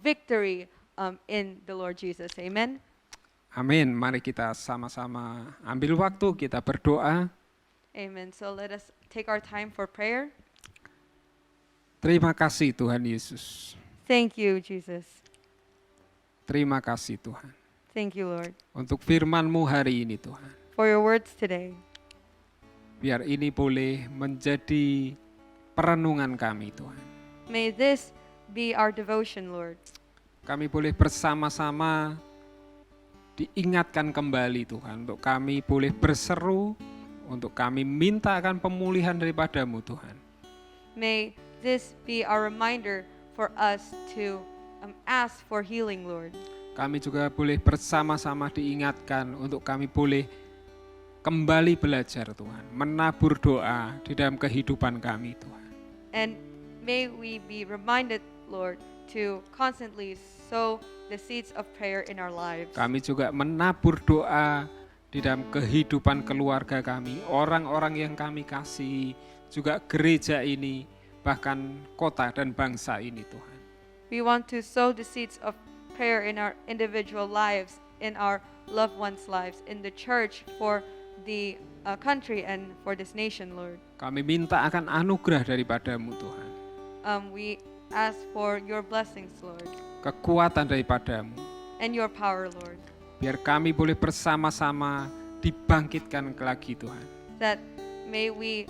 victory in the Lord Jesus. Amen. Amin. Mari kita sama-sama ambil waktu, kita berdoa. Amen. So let us take our time for prayer. Terima kasih Tuhan Yesus. Thank you, Jesus. Terima kasih Tuhan. Thank you, Lord, Untuk firman-Mu hari ini Tuhan. for your words today. Biar ini boleh menjadi perenungan kami Tuhan. May this be our devotion, Lord. Kami boleh bersama-sama diingatkan kembali Tuhan. Untuk kami boleh berseru, untuk kami minta akan pemulihan daripada-Mu Tuhan. May this be our reminder for us to ask for healing, Lord. Kami juga boleh bersama-sama diingatkan untuk kami boleh kembali belajar Tuhan, menabur doa di dalam kehidupan kami Tuhan. And may we be reminded, Lord, to constantly sow the seeds of prayer in our lives. Kami juga menabur doa di dalam kehidupan keluarga kami, orang-orang yang kami kasihi, juga gereja ini, bahkan kota dan bangsa ini Tuhan. We want to sow the seeds of prayer in our individual lives, in our loved ones' lives, in the church, for the country and for this nation, Lord. Kami minta akan anugerah daripada-Mu Tuhan, We ask for your blessings, Lord, kekuatan daripada-Mu, and your power, Lord, biar kami boleh bersama-sama dibangkitkan lagi Tuhan. that may we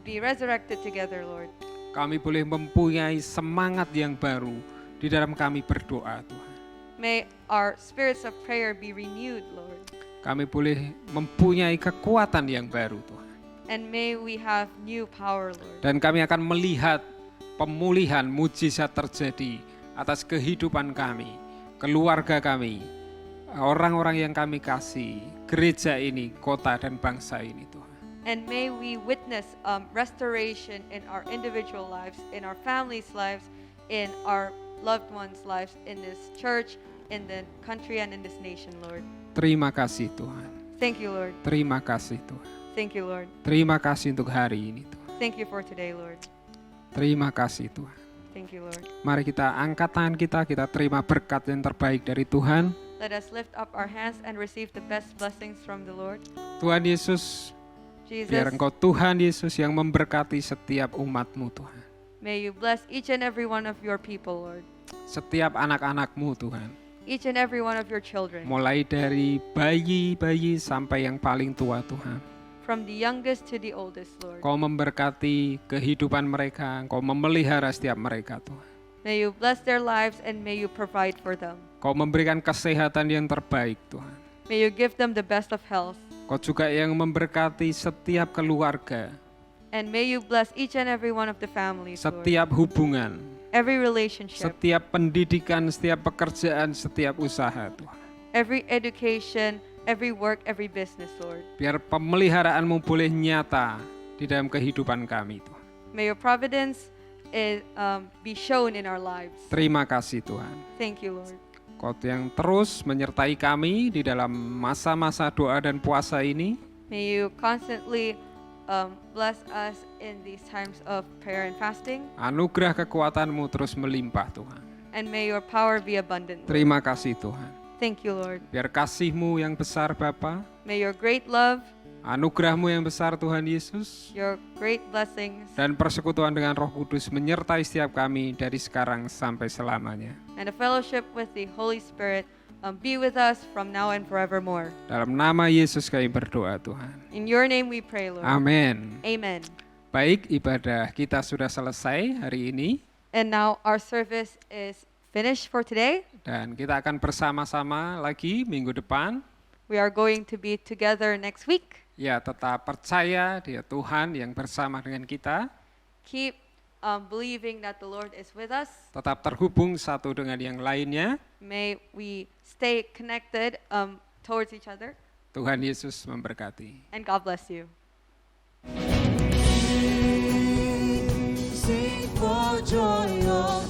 be resurrected together, Lord. Kami boleh mempunyai semangat yang baru di dalam kami berdoa Tuhan. May our spirits of prayer be renewed, Lord, Kami boleh mempunyai kekuatan yang baru Tuhan. and may we have new power, Lord. Dan kami akan melihat pemulihan mujizat terjadi atas kehidupan kami, keluarga kami, orang-orang yang kami kasih, gereja ini, kota dan bangsa ini Tuhan. And may we witness restoration in our individual lives, in our families' lives, in our loved ones' lives, in this church, in the country, and in this nation, Lord. Terima kasih Tuhan. Thank you, Lord. Terima kasih Tuhan. Thank you, Lord. Terima kasih untuk hari ini Tuhan. Thank you for today, Lord. Terima kasih Tuhan. Thank you, Lord. Mari kita angkat tangan kita terima berkat yang terbaik dari Tuhan. Let us lift up our hands and receive the best blessings from the Lord. Tuhan Yesus, biar Jesus, Engkau Tuhan Yesus yang memberkati setiap umat-Mu Tuhan. may you bless each and every one of your people, Lord. Setiap anak-anak-Mu Tuhan. Each and every one of your children, Mulai dari bayi-bayi sampai yang paling tua Tuhan. from the youngest to the oldest, Lord. Kau memberkati kehidupan mereka, Engkau memelihara setiap mereka Tuhan. May you bless their lives and may you provide for them. Kau memberikan kesehatan yang terbaik Tuhan. May you give them the best of health. Kau juga yang memberkati setiap keluarga, And may you bless each and every one of the families, Lord. setiap hubungan, Every relationship, setiap pendidikan, setiap pekerjaan, setiap usaha Tuhan. every education, every work, every business, Lord. Biar pemeliharaanmu boleh nyata di dalam kehidupan kami Tuhan. May your providence be shown in our lives. Terima kasih Tuhan. Thank you, Lord. Kau yang terus menyertai kami di dalam masa-masa doa dan puasa ini. May you constantly bless us in these times of prayer and fasting. Anugerah kekuatan-Mu terus melimpah Tuhan. and may your power be abundant. Lord. Terima kasih Tuhan. Thank you, Lord. Biar kasih-Mu yang besar Bapa, May your great love, anugerah-Mu yang besar Tuhan Yesus, your great blessings, dan persekutuan dengan Roh Kudus menyertai setiap kami dari sekarang sampai selamanya. and a fellowship with the Holy Spirit be with us from now and forevermore. Dalam nama Yesus kami berdoa Tuhan. In your name we pray, Lord. Amin. Amen. Baik, ibadah kita sudah selesai hari ini. And now our service is finished for today. Dan kita akan bersama-sama lagi minggu depan. We are going to be together next week. Ya, tetap percaya dia Tuhan yang bersama dengan kita. Keep believing that the Lord is with us. Tetap terhubung satu dengan yang lainnya. May we stay connected towards each other. Tuhan Yesus memberkati. And God bless you. Sing for joy, oh